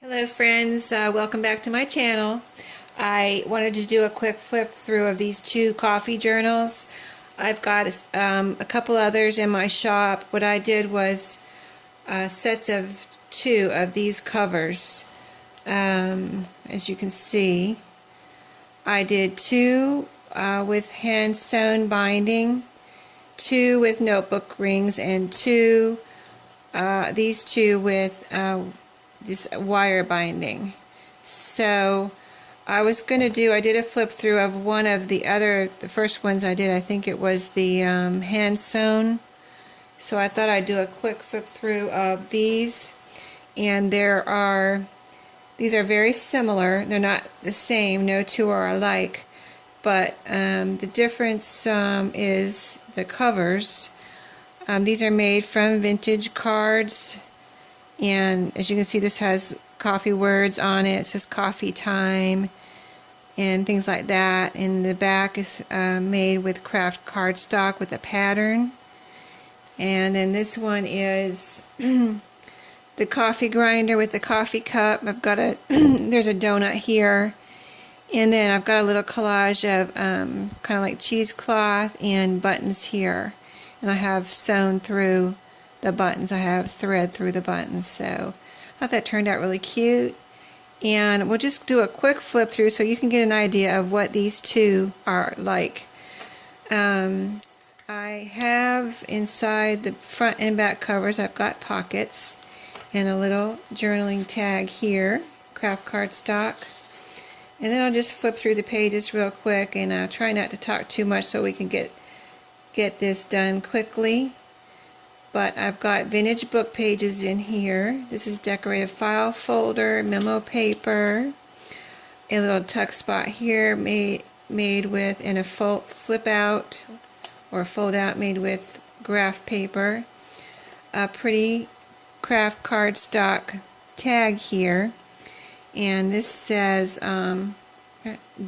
Hello friends, welcome back to my channel. I wanted to do a quick flip through of these two coffee journals. I've got a couple others in my shop. What I did was sets of two of these covers. As you can see, I did two with hand sewn binding, two with notebook rings, and these two with this wire binding. So I did a flip through of one of the first ones I did. I think it was the hand sewn. So I thought I'd do a quick flip through of these. And these are very similar. They're not the same. No two are alike. But the difference is the covers. These are made from vintage cards. And as you can see, this has coffee words on it. It says coffee time and things like that. And the back is made with craft cardstock with a pattern. And then this one is the coffee grinder with the coffee cup. I've got there's a donut here. And then I've got a little collage of kind of like cheesecloth and buttons here. And I have sewn through the buttons. I have thread through the buttons, so I thought that turned out really cute. And we'll just do a quick flip through so you can get an idea of what these two are like. I have inside the front and back covers, I've got pockets and a little journaling tag here, craft cardstock. And then I'll just flip through the pages real quick, and I'll try not to talk too much so we can get this done quickly. But I've got vintage book pages in here. This is decorative file folder, memo paper, a little tuck spot here made with, and a flip out or fold out made with graph paper. A pretty craft cardstock tag here, and this says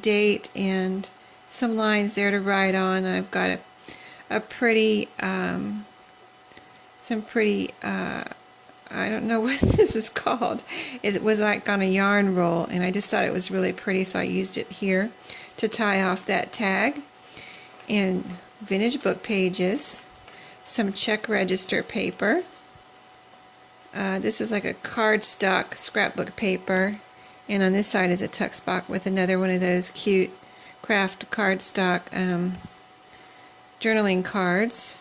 date and some lines there to write on. I've got a pretty I don't know what this is called. It was like on a yarn roll, and I just thought it was really pretty, so I used it here to tie off that tag. And vintage book pages, some check register paper. This is like a cardstock scrapbook paper, and on this side is a tuck spot with another one of those cute craft cardstock journaling cards.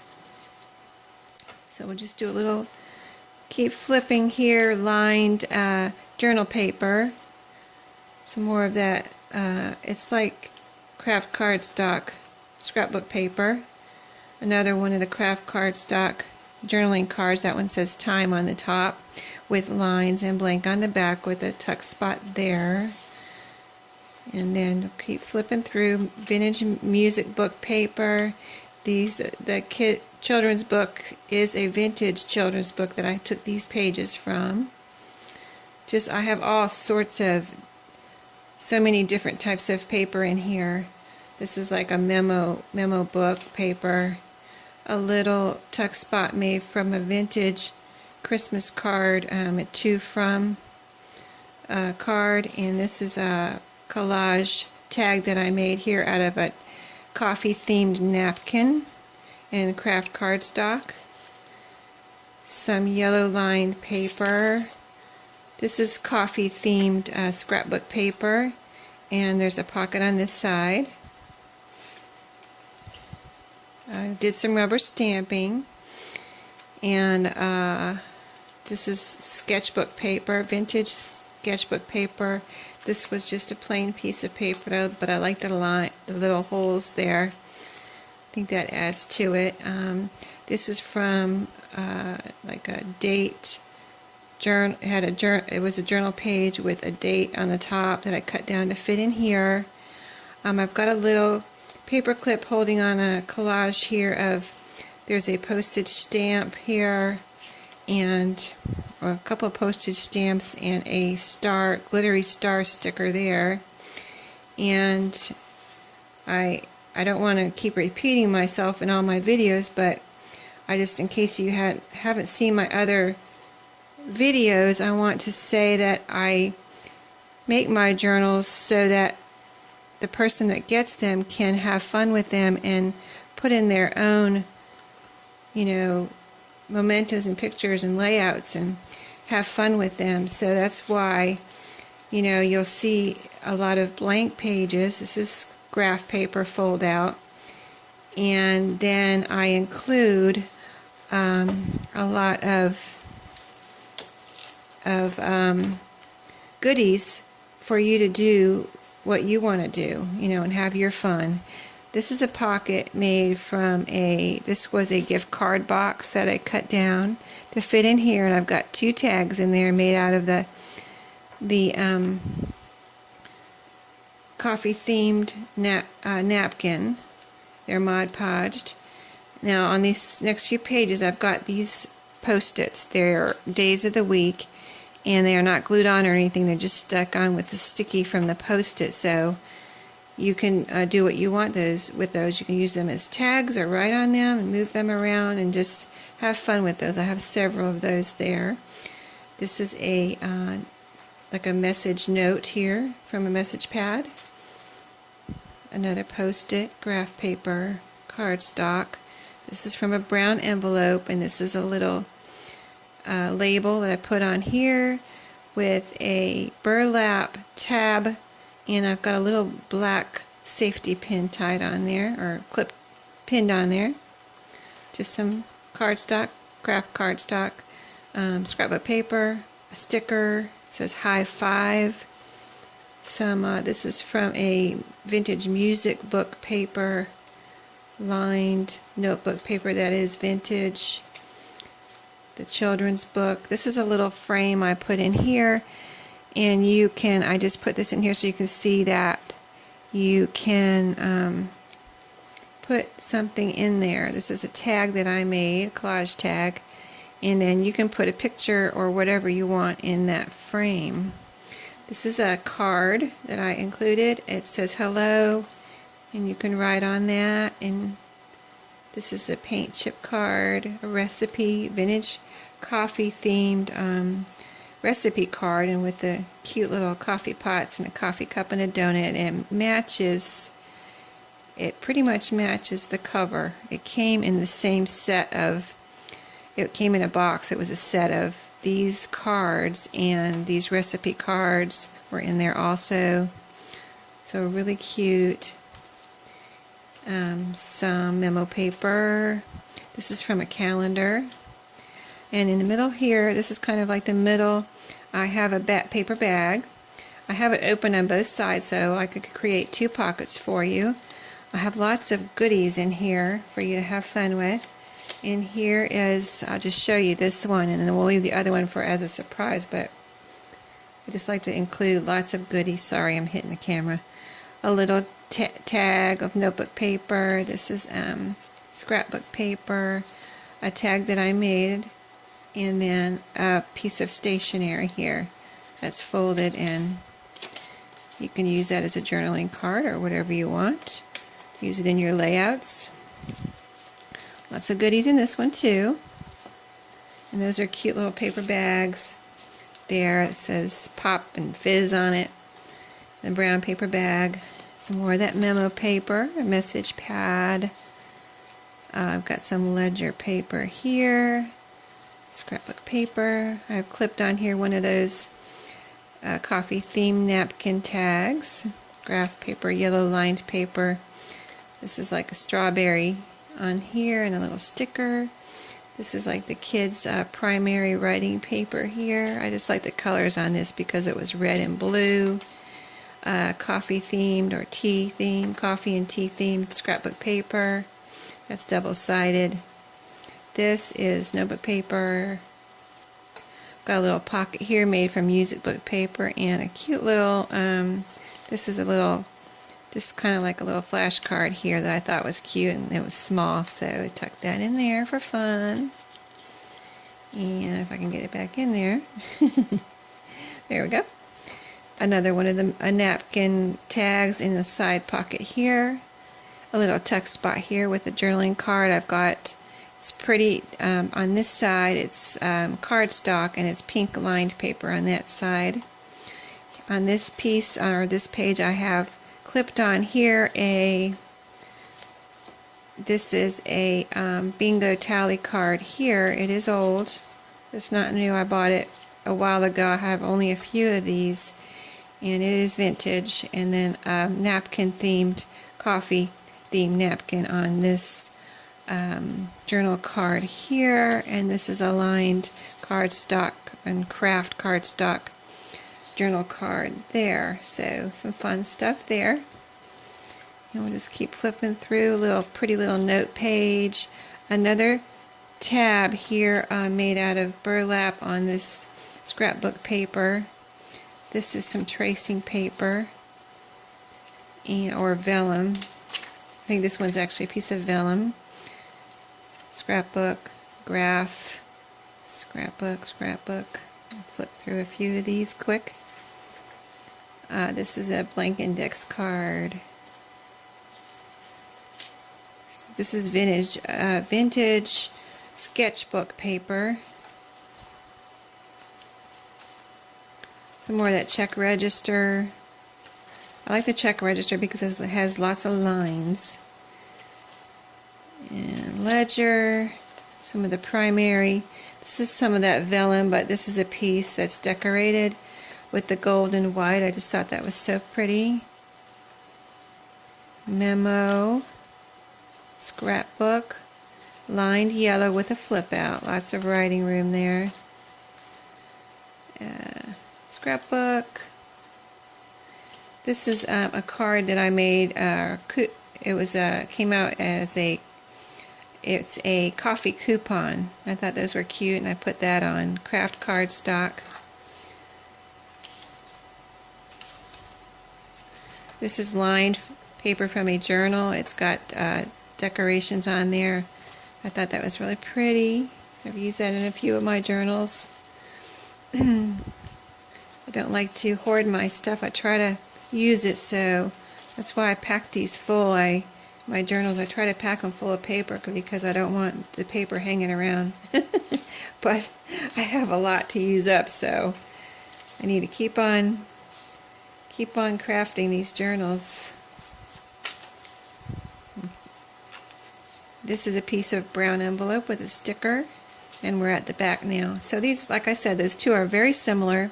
So we'll just do a little, keep flipping here, lined journal paper. Some more of that, it's like craft cardstock scrapbook paper. Another one of the craft cardstock journaling cards. That one says time on the top with lines and blank on the back with a tuck spot there. And then keep flipping through vintage music book paper. The children's book is a vintage children's book that I took these pages from. I have all sorts of, so many different types of paper in here. This is like a memo book paper. A little tuck spot made from a vintage Christmas card, a to from card. And this is a collage tag that I made here out of a coffee themed napkin and craft cardstock. Some yellow lined paper. This is coffee themed scrapbook paper, and there's a pocket on this side. I did some rubber stamping, and this is sketchbook paper, vintage sketchbook paper. This was just a plain piece of paper, but I like the little holes there. I think that adds to it. This is from like a date journal. It was a journal page with a date on the top that I cut down to fit in here. I've got a little paper clip holding on a collage here there's a postage stamp here, and a couple of postage stamps and a glittery star sticker there. And I don't want to keep repeating myself in all my videos, but I just, in case you haven't seen my other videos, I want to say that I make my journals so that the person that gets them can have fun with them and put in their own, mementos and pictures and layouts and have fun with them. So that's why, you'll see a lot of blank pages. This is graph paper fold out. And then I include a lot of goodies for you to do what you want to do, and have your fun. This is a pocket made from this was a gift card box that I cut down to fit in here, and I've got 2 tags in there made out of the coffee themed napkin. They're Mod Podged. Now on these next few pages I've got these Post-its. They're days of the week, and they are not glued on or anything. They're just stuck on with the sticky from the Post-it. So you can do what you want with those. You can use them as tags or write on them and move them around and just have fun with those. I have several of those there. This is like a message note here from a message pad. Another Post-it, graph paper, cardstock. This is from a brown envelope, and this is a little label that I put on here with a burlap tab, and I've got a little black safety pin tied on there, or clip pinned on there. Just some cardstock, craft cardstock, scrapbook paper, a sticker. It says high five. This is from a vintage music book paper, lined notebook paper that is vintage. The children's book. This is a little frame I put in here, and I just put this in here so you can see that you can put something in there. This is a tag that I made, a collage tag, and then you can put a picture or whatever you want in that frame. This is a card that I included. It says hello, and you can write on that. And this is a paint chip card, a recipe, vintage coffee themed recipe card, and with the cute little coffee pots and a coffee cup and a donut, and it pretty much matches the cover. It came in the same it came in a box. It was a set of these cards, and these recipe cards were in there also. So really cute. Some memo paper. This is from a calendar. And in the middle here, this is kind of like the middle, I have a paper bag. I have it open on both sides so I could create 2 pockets for you. I have lots of goodies in here for you to have fun with. And here is, I'll just show you this one, and then we'll leave the other one as a surprise, but I just like to include lots of goodies. Sorry, I'm hitting the camera. A little tag of notebook paper. This is scrapbook paper, a tag that I made, and then a piece of stationery here that's folded, and you can use that as a journaling card or whatever you want. Use it in your layouts. Lots of goodies in this one too. And those are cute little paper bags. There it says Pop and Fizz on it. The brown paper bag. Some more of that memo paper, a message pad. I've got some ledger paper here. Scrapbook paper. I've clipped on here one of those coffee themed napkin tags. Graph paper, yellow lined paper. This is like a strawberry on here, and a little sticker. This is like the kids' primary writing paper here. I just like the colors on this because it was red and blue. Coffee themed or tea themed, coffee and tea themed scrapbook paper. That's double-sided. This is notebook paper. Got a little pocket here made from music book paper, and a cute little, this is a little, just kind of like a little flashcard here that I thought was cute, and it was small, so I tucked that in there for fun. And if I can get it back in there. There we go. Another one of the napkin tags in the side pocket here. A little tuck spot here with a journaling card. I've got, It's pretty. On this side it's cardstock, and it's pink lined paper on that side. On this piece, or this page, I have clipped on here this is a bingo tally card here. It is old. It's not new. I bought it a while ago. I have only a few of these, and it is vintage. And then napkin themed, coffee themed napkin on this journal card here, and this is a lined cardstock and craft cardstock journal card there. So some fun stuff there. And we'll just keep flipping through. Pretty little note page. Another tab here made out of burlap on this scrapbook paper. This is some tracing paper or vellum. I think this one's actually a piece of vellum. Scrapbook, graph, scrapbook. I'll flip through a few of these quick. This is a blank index card. This is vintage sketchbook paper. Some more of that check register. I like the check register because it has lots of lines. And ledger, some of the primary. This is some of that vellum, but this is a piece that's decorated with the gold and white. I just thought that was so pretty. Memo, scrapbook, lined yellow with a flip out. Lots of writing room there. Scrapbook. This is a card that I made. It was came out as it's a coffee coupon. I thought those were cute, and I put that on craft cardstock. This is lined paper from a journal. It's got decorations on there. I thought that was really pretty. I've used that in a few of my journals. I don't like to hoard my stuff. I try to use it, so that's why I pack these full. My journals, I try to pack them full of paper because I don't want the paper hanging around. But I have a lot to use up, so I need to keep on crafting these journals. This is a piece of brown envelope with a sticker, and we're at the back now. So these, like I said, those two are very similar.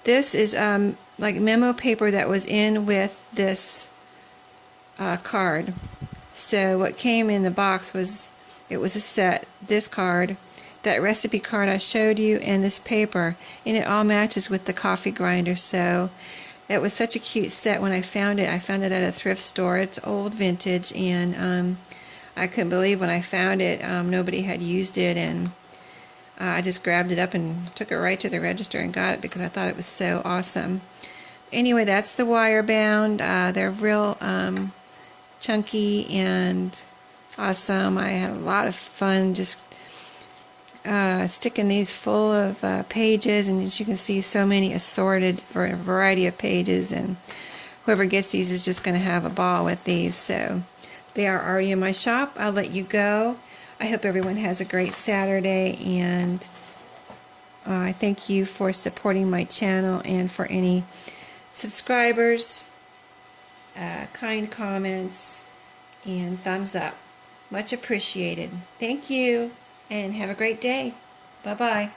This is like memo paper that was in with this card. So what came in the box was, it was a set, this card, that recipe card I showed you, and this paper, and it all matches with the coffee grinder. So it was such a cute set when I found it. I found it at a thrift store. It's old vintage, and I couldn't believe when I found it nobody had used it, and I just grabbed it up and took it right to the register and got it because I thought it was so awesome. Anyway, that's the wire bound. They're real chunky and awesome. I had a lot of fun just sticking these full of pages, and as you can see, so many assorted for a variety of pages, and whoever gets these is just going to have a ball with these. So they are already in my shop. I'll let you go. I hope everyone has a great Saturday, and I thank you for supporting my channel, and for any subscribers, kind comments, and thumbs up. Much appreciated. Thank you, and have a great day. Bye-bye.